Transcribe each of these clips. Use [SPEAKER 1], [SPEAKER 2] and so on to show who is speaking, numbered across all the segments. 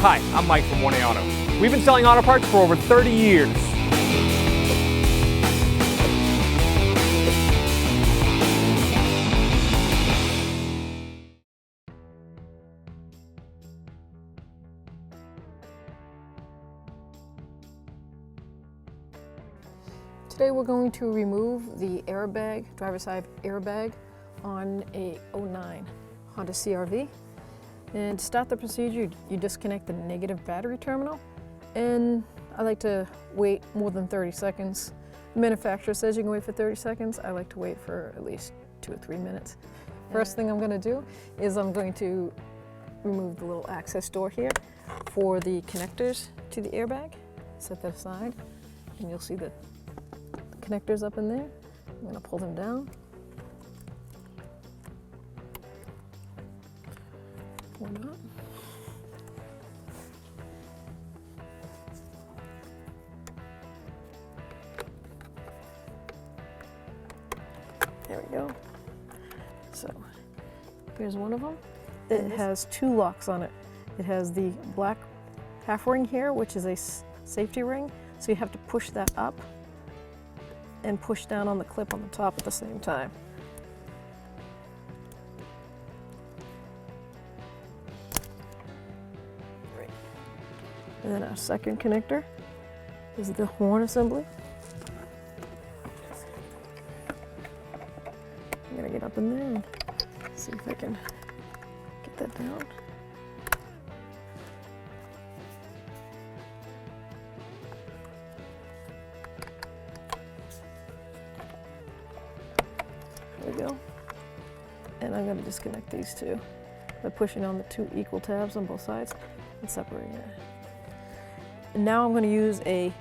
[SPEAKER 1] Hi, I'm Mike from 1A Auto. We've been selling auto parts for over 30 years.
[SPEAKER 2] Today we're going to remove the airbag, driver's side airbag, on a 09 Honda CRV. And to start the procedure, you disconnect the negative battery terminal, and I like to wait more than 30 seconds. The manufacturer says you can wait for 30 seconds. I like to wait for at least 2 or 3 minutes. First thing I'm going to do is I'm going to remove the little access door here for the connectors to the airbag. Set that aside, and you'll see the connectors up in there. I'm going to pull them down. Pull them out. There we go. So here's one of them. It has 2 locks on it. It has the black half ring here, which is a safety ring. So you have to push that up and push down on the clip on the top at the same time. Great. And then our second connector is the horn assembly. I'm gonna get up in there and see if I can get that down. There we go. And I'm going to disconnect these two by pushing on the 2 equal tabs on both sides and separating it. And now I'm going to use a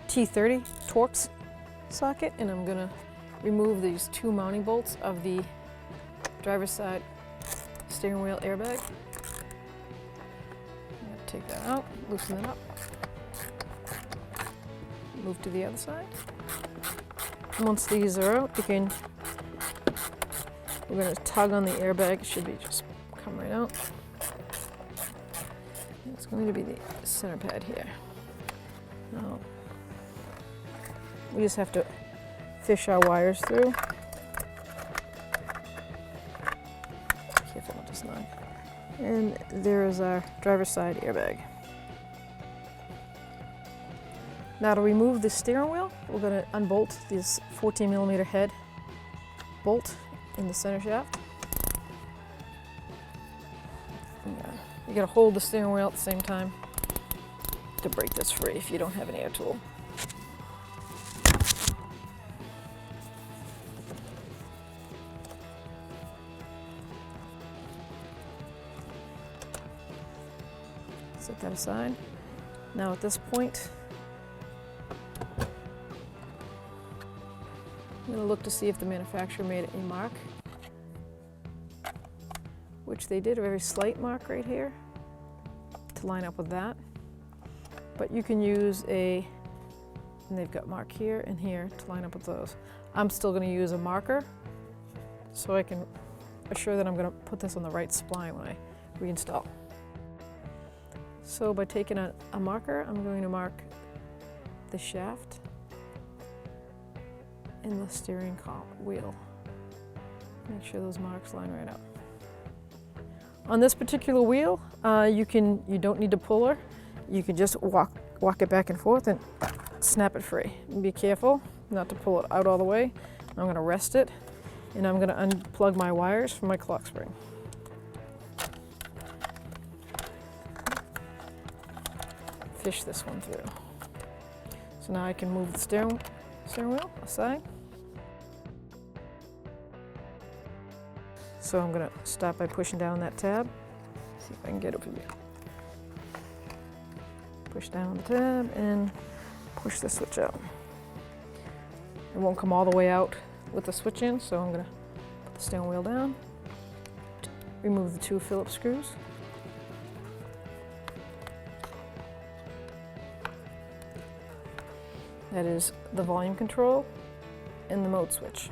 [SPEAKER 2] T30 Torx socket, and I'm going to remove these 2 mounting bolts of the driver's side steering wheel airbag. I'm going to take that out, loosen it up, move to the other side. And once these are out, we're going to tug on the airbag. It should be just come right out. It's going to be the center pad here. Now, we just have to fish our wires through. Careful, not to snag. And there is our driver's side airbag. Now to remove the steering wheel, we're going to unbolt this 14mm head bolt in the center shaft. You gotta hold the steering wheel at the same time to break this free if you don't have an air tool. Set that aside. Now at this point, I'm going to look to see if the manufacturer made a mark, which they did, a very slight mark right here to line up with that. But you can use and they've got mark here and here to line up with those. I'm still going to use a marker so I can assure that I'm going to put this on the right spline when I reinstall. So by taking a marker, I'm going to mark the shaft in the steering wheel. Make sure those marks line right up. On this particular wheel, you don't need to pull her. You can just walk it back and forth and snap it free. And be careful not to pull it out all the way. I'm going to rest it, and I'm going to unplug my wires from my clock spring. Fish this one through. So now I can move the steering wheel aside. So I'm going to start by pushing down that tab. See if I can get over here. Push down the tab and push the switch out. It won't come all the way out with the switch in, so I'm going to put the steering wheel down, remove the 2 Phillips screws. That is the volume control and the mode switch.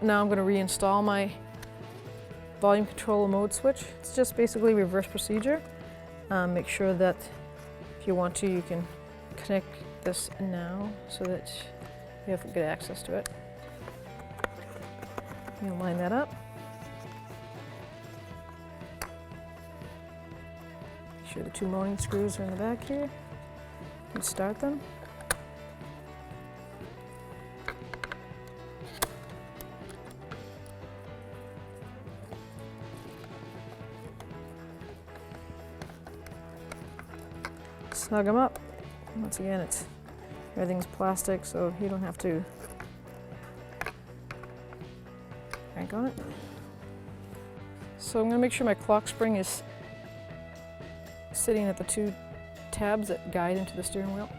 [SPEAKER 2] Now I'm going to reinstall my volume control mode switch. It's just basically reverse procedure. Make sure that if you want to, you can connect this now so that you have good access to it. You'll line that up. Make sure the 2 mounting screws are in the back here. And start them. Snug them up. Once again, everything's plastic, so you don't have to crank on it. So I'm going to make sure my clock spring is sitting at the 2 tabs that guide into the steering wheel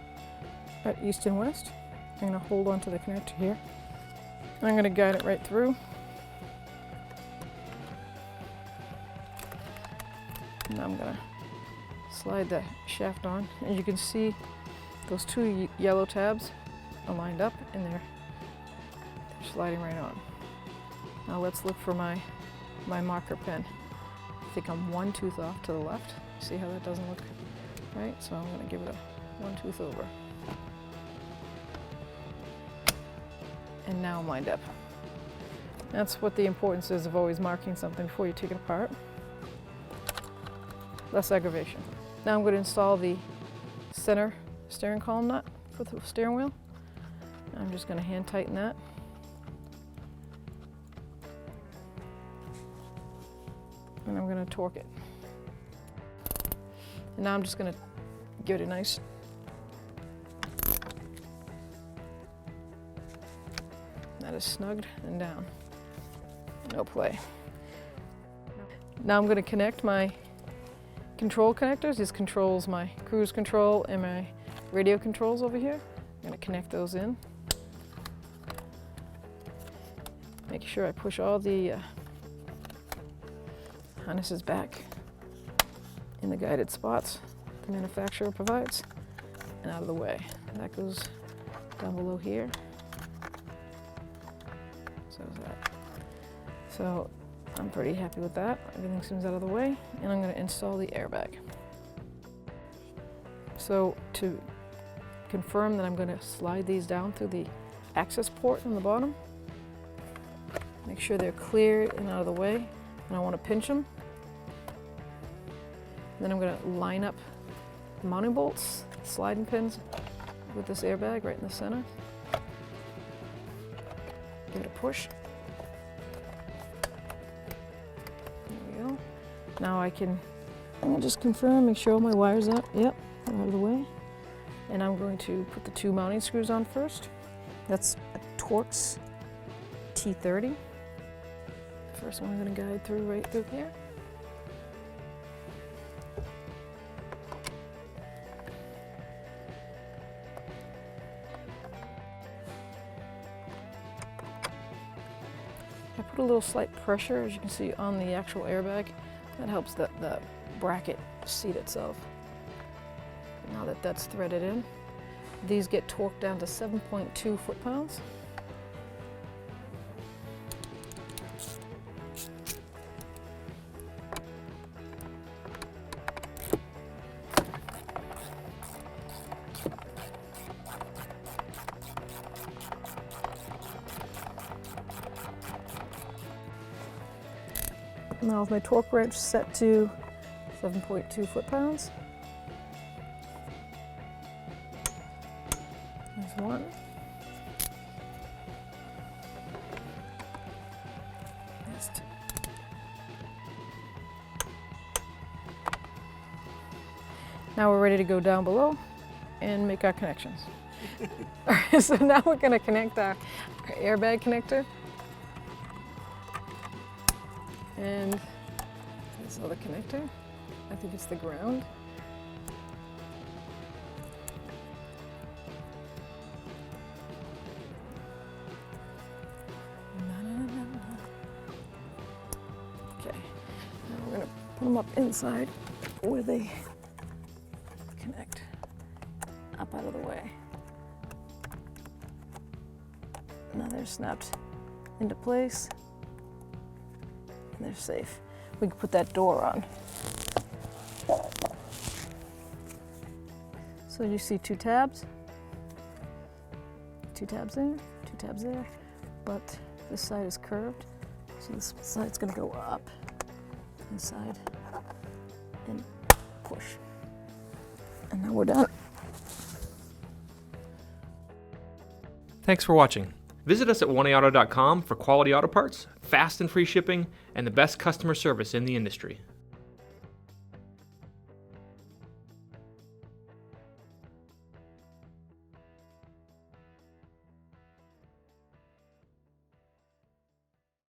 [SPEAKER 2] at east and west. I'm going to hold onto the connector here. I'm going to guide it right through. Now I'm going to slide the shaft on. As you can see, those 2 yellow tabs are lined up and they're sliding right on. Now let's look for my marker pen. I think I'm 1 tooth off to the left. See how that doesn't look right? So I'm going to give it a 1 tooth over. And now I'm lined up. That's what the importance is of always marking something before you take it apart. Less aggravation. Now I'm going to install the center steering column nut for the steering wheel. I'm just going to hand tighten that. And I'm going to torque it. And now I'm just going to give it a nice that is snugged and down. No play. Now I'm going to connect my control connectors. This controls my cruise control and my radio controls over here. I'm going to connect those in. Make sure I push all the harnesses back in the guided spots the manufacturer provides and out of the way. That goes down below here. So is that. So I'm pretty happy with that. Everything seems out of the way, and I'm going to install the airbag. So to confirm that I'm going to slide these down through the access port on the bottom. Make sure they're clear and out of the way, and I want to pinch them. Then I'm going to line up the mounting bolts, sliding pins with this airbag right in the center. Give it a push. There we go. Now I'm going to just confirm, make sure all my wires up. Yep, they're out of the way. And I'm going to put the 2 mounting screws on first. That's a Torx T30. First one I'm going to guide through right through here. I put a little slight pressure, as you can see, on the actual airbag. That helps the bracket seat itself. Now that that's threaded in, these get torqued down to 7.2 foot-pounds. Now with my torque wrench set to 7.2 foot-pounds. There's one. There's two. Now we're ready to go down below and make our connections. All right, so now we're going to connect our airbag connector. And this other connector, I think it's the ground. Okay, now we're going to put them up inside where they connect, up out of the way. Now they're snapped into place. they're safe. We can put that door on. So you see 2 tabs. 2 tabs there, 2 tabs there, but this side is curved, so this side's going to go up, inside, and push. And now we're done.
[SPEAKER 1] Thanks for watching. Visit us at oneauto.com for quality auto parts, fast and free shipping, and the best customer service in the industry.